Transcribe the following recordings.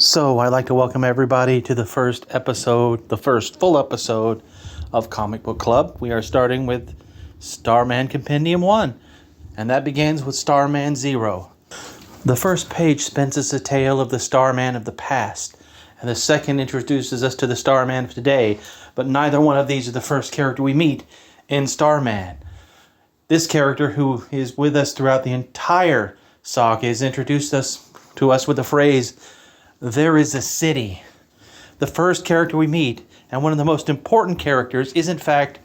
So, I'd like to welcome everybody to the first full episode of Comic Book Club. We are starting with Starman Compendium 1, and that begins with Starman 0. The first page spins us a tale of the Starman of the past, and the second introduces us to the Starman of today, but neither one of these are the first character we meet in Starman. This character, who is with us throughout the entire saga, is introduced to us with the phrase, "There is a city." The first character we meet, and one of the most important characters, is in fact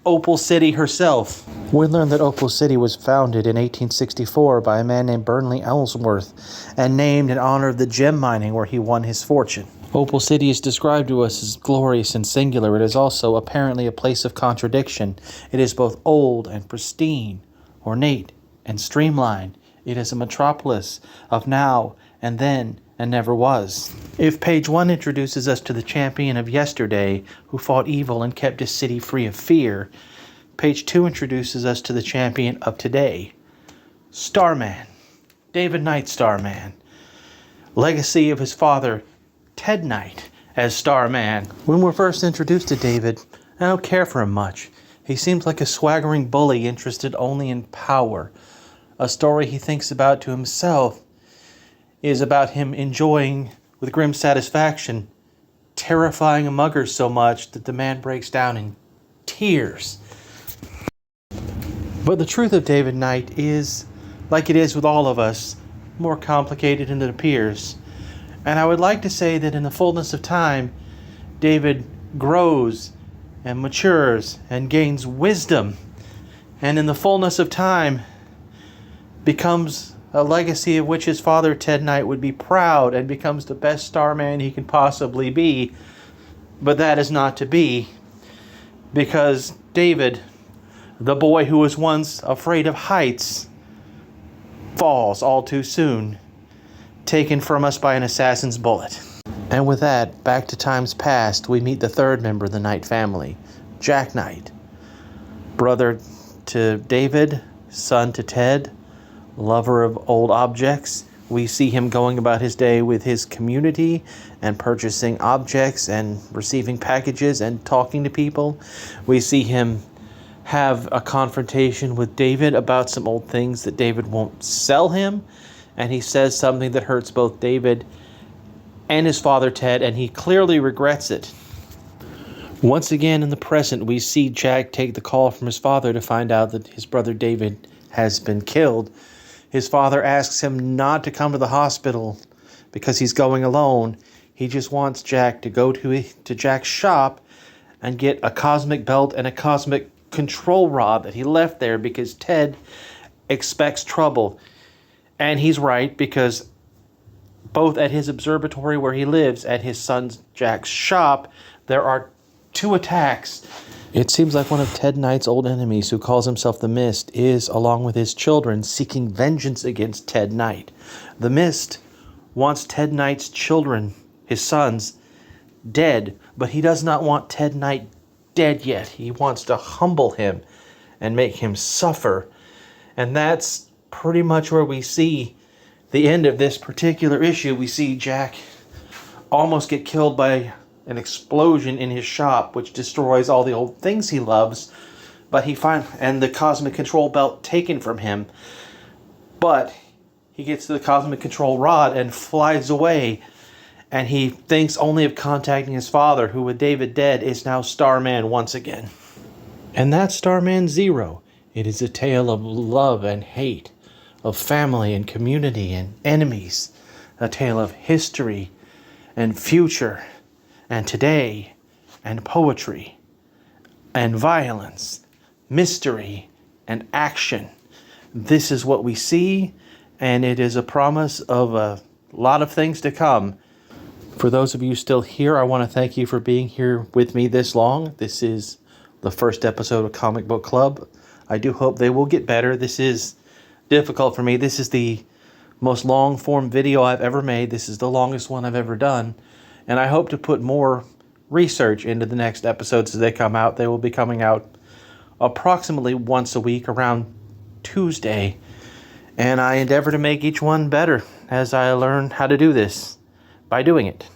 Opal City herself. We learn that Opal City was founded in 1864 by a man named Burnley Ellsworth and named in honor of the gem mining where he won his fortune. Opal City is described to us as glorious and singular. It is also apparently a place of contradiction. It is both old and pristine, ornate and streamlined. It is a metropolis of now and then and never was. If page 1 introduces us to the champion of yesterday who fought evil and kept his city free of fear, page 2 introduces us to the champion of today, Starman, David Knight Starman, legacy of his father, Ted Knight, as Starman. When we're first introduced to David, I don't care for him much. He seems like a swaggering bully interested only in power. A story he thinks about to himself is about him enjoying, with grim satisfaction, terrifying a mugger so much that the man breaks down in tears. But the truth of David Knight is, like it is with all of us, more complicated than it appears. And I would like to say that in the fullness of time, David grows and matures and gains wisdom, and in the fullness of time becomes a legacy of which his father, Ted Knight, would be proud, and becomes the best Starman he can possibly be. But that is not to be, because David, the boy who was once afraid of heights, falls all too soon, taken from us by an assassin's bullet. And with that, back to times past, we meet the third member of the Knight family, Jack Knight, brother to David, son to Ted, lover of old objects. We see him going about his day with his community and purchasing objects and receiving packages and talking to people. We see him have a confrontation with David about some old things that David won't sell him, and he says something that hurts both David and his father Ted, and he clearly regrets it. Once again in the present, we see Jack take the call from his father to find out that his brother David has been killed. His father asks him not to come to the hospital because he's going alone. He just wants Jack to go to Jack's shop and get a cosmic belt and a cosmic control rod that he left there because Ted expects trouble. And he's right, because both at his observatory where he lives, at his son Jack's shop, there are 2 attacks. It seems like one of Ted Knight's old enemies, who calls himself the Mist, is, along with his children, seeking vengeance against Ted Knight. The Mist wants Ted Knight's children, his sons, dead, but he does not want Ted Knight dead yet. He wants to humble him and make him suffer. And that's pretty much where we see the end of this particular issue. We see Jack almost get killed by an explosion in his shop, which destroys all the old things he loves, but and the cosmic control belt taken from him. But he gets to the cosmic control rod and flies away, and he thinks only of contacting his father, who, with David dead, is now Starman once again. And that's Starman 0. It is a tale of love and hate, of family and community and enemies, a tale of history and future and today, and poetry, and violence, mystery, and action. This is what we see, and it is a promise of a lot of things to come. For those of you still here, I want to thank you for being here with me this long. This is the first episode of Comic Book Club. I do hope they will get better. This is difficult for me. This is the most long-form video I've ever made. This is the longest one I've ever done. And I hope to put more research into the next episodes as they come out. They will be coming out approximately once a week around Tuesday. And I endeavor to make each one better as I learn how to do this. by doing it.